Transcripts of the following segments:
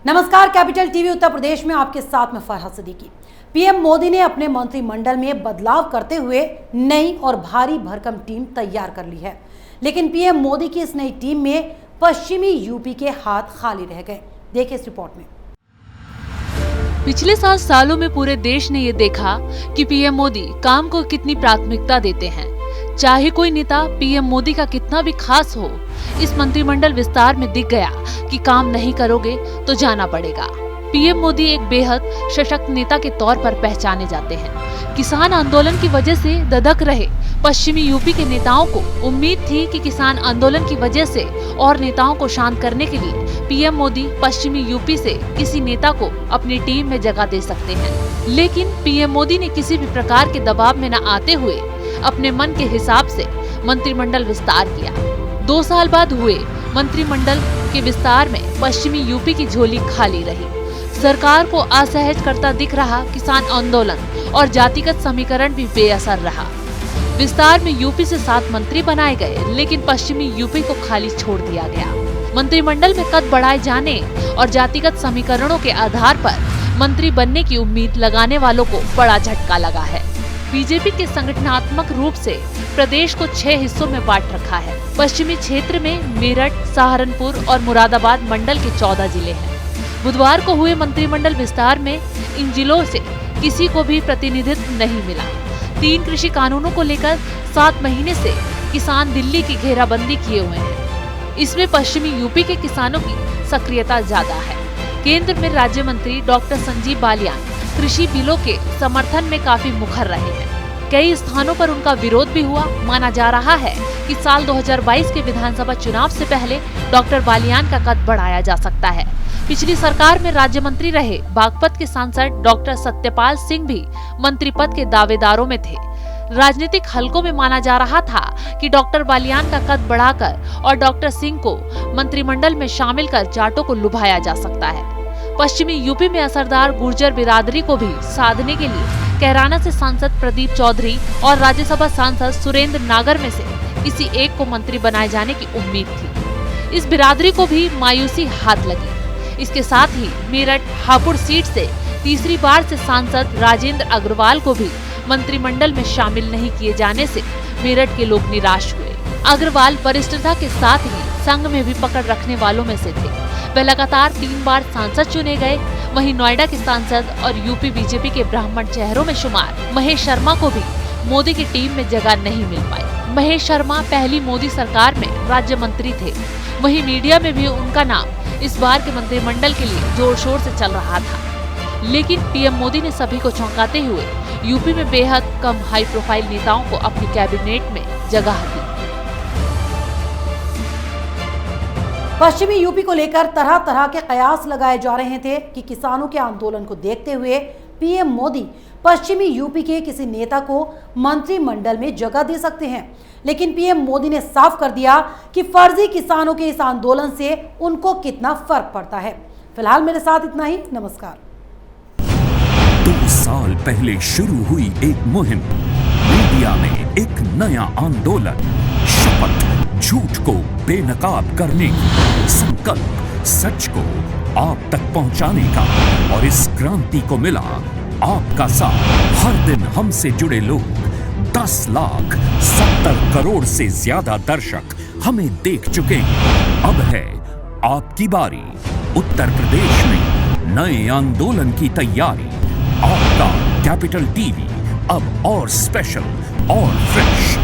नमस्कार, capital TV Uttar Pradesh में आपके साथ में फरहत सिद्दीकी। पीएम मोदी ने अपने मंत्रिमंडल में बदलाव करते हुए नई और भारी भरकम टीम तैयार कर ली है। लेकिन पीएम मोदी की इस नई टीम में पश्चिमी यूपी के हाथ खाली रह गए। देखिए इस रिपोर्ट में। पिछले 7 सालों में पूरे देश ने ये देखा कि पीएम मोदी काम को कितनी प्राथमिकता देते हैं। चाहे कोई नेता पीएम मोदी का कितना भी खास हो, इस मंत्रिमंडल विस्तार में दिख गया कि काम नहीं करोगे तो जाना पड़ेगा। पीएम मोदी एक बेहद सशक्त नेता के तौर पर पहचाने जाते हैं। किसान आंदोलन की वजह से दधक रहे पश्चिमी यूपी के नेताओं को उम्मीद थी कि किसान आंदोलन की वजह से और नेताओं को शांत करने के लिए पीएम मोदी पश्चिमी यूपी से किसी नेता को अपनी टीम में जगह दे सकते हैं। लेकिन पीएम मोदी ने किसी भी प्रकार के दबाव में न आते हुए अपने मन के हिसाब से मंत्रिमंडल विस्तार किया। 2 साल बाद हुए मंत्रिमंडल के विस्तार में पश्चिमी यूपी की झोली खाली रही। सरकार को असहज करता दिख रहा किसान आंदोलन और जातिगत समीकरण भी बेअसर रहा। विस्तार में यूपी से 7 मंत्री बनाए गए, लेकिन पश्चिमी यूपी को खाली छोड़ दिया गया। मंत्रिमंडल में कद बढ़ाए जाने और जातिगत समीकरणों के आधार पर मंत्री बनने की उम्मीद लगाने वालों को बड़ा झटका लगा है। बीजेपी के संगठनात्मक रूप से प्रदेश को 6 हिस्सों में बांट रखा है। पश्चिमी क्षेत्र में मेरठ, सहारनपुर और मुरादाबाद मंडल के 14 जिले हैं। बुधवार को हुए मंत्रिमंडल विस्तार में इन जिलों से किसी को भी प्रतिनिधित्व नहीं मिला। 3 कृषि कानूनों को लेकर 7 महीने से किसान दिल्ली की घेराबंदी किए हुए हैं। इसमें पश्चिमी यूपी के किसानों की सक्रियता ज्यादा है। केंद्र में राज्य मंत्री डॉक्टर संजीव बालियान कृषि बिलों के समर्थन में काफी मुखर रहे हैं। कई स्थानों पर उनका विरोध भी हुआ। माना जा रहा है कि साल 2022 के विधानसभा चुनाव से पहले डॉक्टर बालियान का कद बढ़ाया जा सकता है। पिछली सरकार में राज्य मंत्री रहे बागपत के सांसद डॉक्टर सत्यपाल सिंह भी मंत्री पद के दावेदारों में थे। राजनीतिक हलकों में माना जा रहा था कि डॉक्टर बालियान का कद बढ़ाकर और डॉक्टर सिंह को मंत्रिमंडल में शामिल कर जाटों को लुभाया जा सकता है। पश्चिमी यूपी में असरदार गुर्जर बिरादरी को भी साधने के लिए कैराना से सांसद प्रदीप चौधरी और राज्यसभा सांसद सुरेंद्र नागर में से किसी एक को मंत्री बनाए जाने की उम्मीद थी। इस बिरादरी को भी मायूसी हाथ लगी। इसके साथ ही मेरठ हापुड़ सीट से तीसरी बार से सांसद राजेंद्र अग्रवाल को भी मंत्रिमंडल में शामिल नहीं किए जाने से मेरठ के लोग निराश हुए। अग्रवाल वरिष्ठता के साथ ही संघ में भी पकड़ रखने वालों में से थे। वे लगातार 3 बार सांसद चुने गए। वहीं नोएडा के सांसद और यूपी बीजेपी के ब्राह्मण चेहरों में शुमार महेश शर्मा को भी मोदी की टीम में जगह नहीं मिल पाई। महेश शर्मा पहली मोदी सरकार में राज्य मंत्री थे। वहीं मीडिया में भी उनका नाम इस बार के मंत्रिमंडल के लिए जोर शोर से चल रहा था। लेकिन पीएम मोदी ने सभी को चौंकाते हुए यूपी में बेहद कम हाई प्रोफाइल नेताओं को अपनी कैबिनेट में जगह दी। पश्चिमी यूपी को लेकर तरह तरह के कयास लगाए जा रहे थे कि किसानों के आंदोलन को देखते हुए पीएम मोदी पश्चिमी यूपी के किसी नेता को मंत्रिमंडल में जगह दे सकते हैं। लेकिन पीएम मोदी ने साफ कर दिया कि फर्जी किसानों के इस आंदोलन से उनको कितना फर्क पड़ता है। फिलहाल मेरे साथ इतना ही। नमस्कार। 2 साल पहले शुरू हुई एक मुहिम, मीडिया में एक नया आंदोलन, शपथ झूठ को बेनकाब करने की, संकल्प सच को आप तक पहुंचाने का। और इस क्रांति को मिला आपका साथ। हर दिन हमसे जुड़े लोग, 10,70 करोड़ से ज्यादा दर्शक हमें देख चुके हैं। अब है आपकी बारी। उत्तर प्रदेश में नए आंदोलन की तैयारी। आपका कैपिटल टीवी अब और स्पेशल और फ्रेश।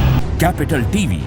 Capital TV